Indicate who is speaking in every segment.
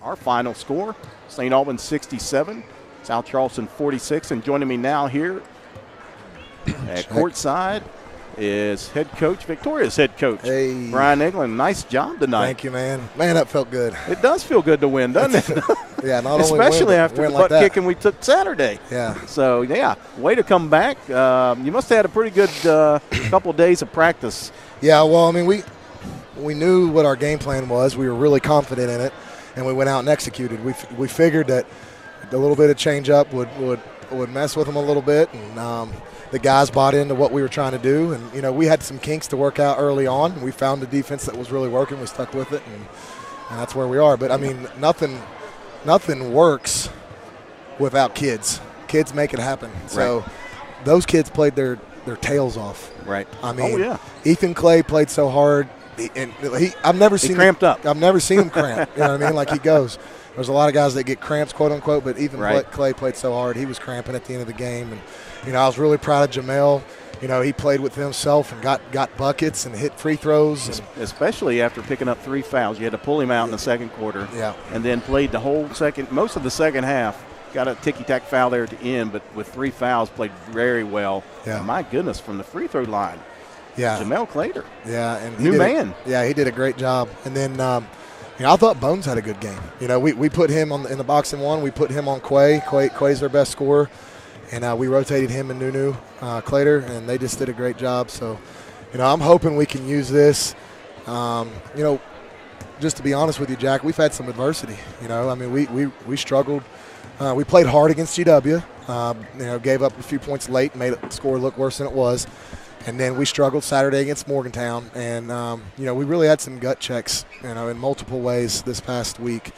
Speaker 1: our final score, St. Albans 67, South Charleston 46. And joining me now here at courtside is Victoria's head coach, Bryan England. Nice job tonight.
Speaker 2: Thank you, man. Man, that felt good.
Speaker 1: It does feel good to win, doesn't it?
Speaker 2: Yeah, not
Speaker 1: especially
Speaker 2: only win,
Speaker 1: after
Speaker 2: win
Speaker 1: the
Speaker 2: like
Speaker 1: butt kicking we took Saturday.
Speaker 2: Yeah.
Speaker 1: So, yeah, way to come back. You must have had a pretty good couple of days of practice.
Speaker 2: Yeah, well, I mean, we knew what our game plan was. We were really confident in it, and we went out and executed. We figured that a little bit of change-up would mess with them a little bit, and the guys bought into what we were trying to do. And, you know, we had some kinks to work out early on. We found a defense that was really working. We stuck with it, and that's where we are. But, I mean, nothing works without kids. Kids make it happen. So those kids played their tails off.
Speaker 1: Right.
Speaker 2: I mean,
Speaker 1: oh, yeah.
Speaker 2: Ethan Clay played so hard. I've never seen
Speaker 1: him cramped up.
Speaker 2: I've never seen him cramp. You know what I mean? Like he goes. There's a lot of guys that get cramps, quote unquote, but Ethan Clay played so hard. He was cramping at the end of the game. And, you know, I was really proud of Jamel. You know, he played with himself and got buckets and hit free throws.
Speaker 1: Especially after picking up 3 fouls. You had to pull him out in the second quarter.
Speaker 2: Yeah.
Speaker 1: And then played the whole most of the second half. Got a ticky-tack foul there at the end, but with 3 fouls, played very well.
Speaker 2: Yeah.
Speaker 1: And my goodness, from the free throw line.
Speaker 2: Yeah.
Speaker 1: Jamel Clater.
Speaker 2: Yeah. And
Speaker 1: new man.
Speaker 2: He did a great job. And then, you know, I thought Bones had a good game. You know, we put him in the boxing one. We put him on Quay. Quay's their best scorer. And we rotated him and Nunu Clater, and they just did a great job. So, you know, I'm hoping we can use this. You know, just to be honest with you, Jack, we've had some adversity. You know, I mean, we struggled. We played hard against GW. You know, gave up a few points late, made the score look worse than it was. And then we struggled Saturday against Morgantown. And, you know, we really had some gut checks, you know, in multiple ways this past week.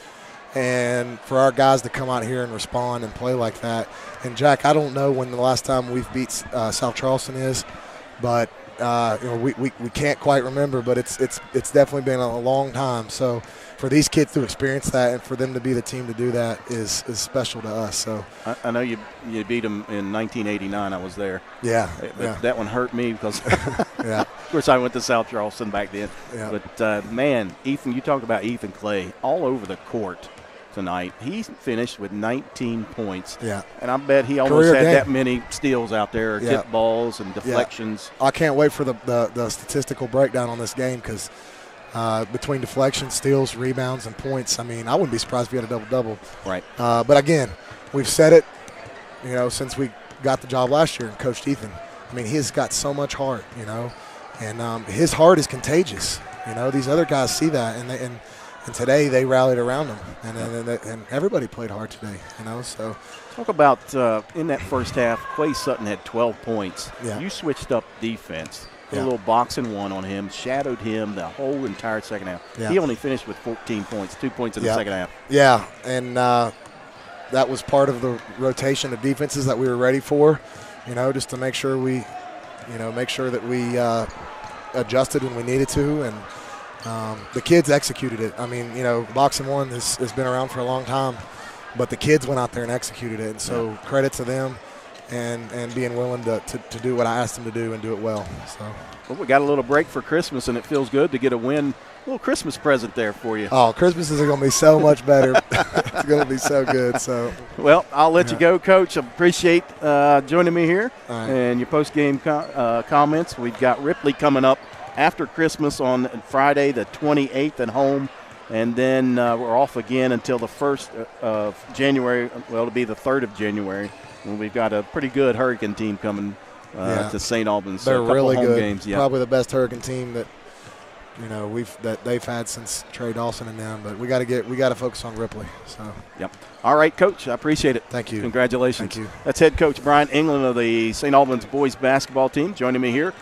Speaker 2: And for our guys to come out here and respond and play like that. And, Jack, I don't know when the last time we've beat South Charleston is, but, you know, we can't quite remember, but it's definitely been a long time. So for these kids to experience that and for them to be the team to do that is special to us. So
Speaker 1: I know you beat them in 1989. I was there.
Speaker 2: Yeah.
Speaker 1: That one hurt me because,
Speaker 2: yeah.
Speaker 1: Of course, I went to South Charleston back then.
Speaker 2: Yeah.
Speaker 1: But, man, Ethan, you talk about Ethan Clay all over the court tonight. He finished with 19 points.
Speaker 2: Yeah.
Speaker 1: And I bet he almost had that many steals out there, tip balls and deflections.
Speaker 2: Yeah. I can't wait for the statistical breakdown on this game because between deflections, steals, rebounds, and points, I mean, I wouldn't be surprised if he had a double-double.
Speaker 1: Right.
Speaker 2: But, again, we've said it, you know, since we got the job last year and coached Ethan. I mean, he's got so much heart, you know, and his heart is contagious. You know, these other guys see that, and today they rallied around him, and everybody played hard today, you know. So
Speaker 1: talk about in that first half, Clay Sutton had 12 points.
Speaker 2: Yeah.
Speaker 1: You switched up defense. Put a little boxing one on him, shadowed him the whole entire second half.
Speaker 2: Yeah.
Speaker 1: He only finished with 14 points, 2 points in the second half.
Speaker 2: Yeah, and that was part of the rotation of defenses that we were ready for, you know, just to make sure that we adjusted when we needed to, and the kids executed it. I mean, you know, boxing one has been around for a long time, but the kids went out there and executed it, and so credit to them. And being willing to do what I asked them to do and do it well. So.
Speaker 1: Well, we got a little break for Christmas, and it feels good to get a win. A little Christmas present there for you.
Speaker 2: Oh, Christmas is going to be so much better. It's going to be so good. So.
Speaker 1: Well, I'll let you go, Coach. I appreciate joining me here and your post-game comments. We've got Ripley coming up after Christmas on Friday the 28th at home. And then we're off again until the 1st of January. Well, it'll be the 3rd of January. And we've got a pretty good Hurricane team coming to St. Albans.
Speaker 2: They're really good.
Speaker 1: Games,
Speaker 2: Probably the best Hurricane team that they've had since Trey Dawson and them. But we got to focus on Ripley. So.
Speaker 1: Yep. All right, Coach. I appreciate it.
Speaker 2: Thank you.
Speaker 1: Congratulations.
Speaker 2: Thank you.
Speaker 1: That's head coach Bryan England of the St. Albans boys basketball team joining me here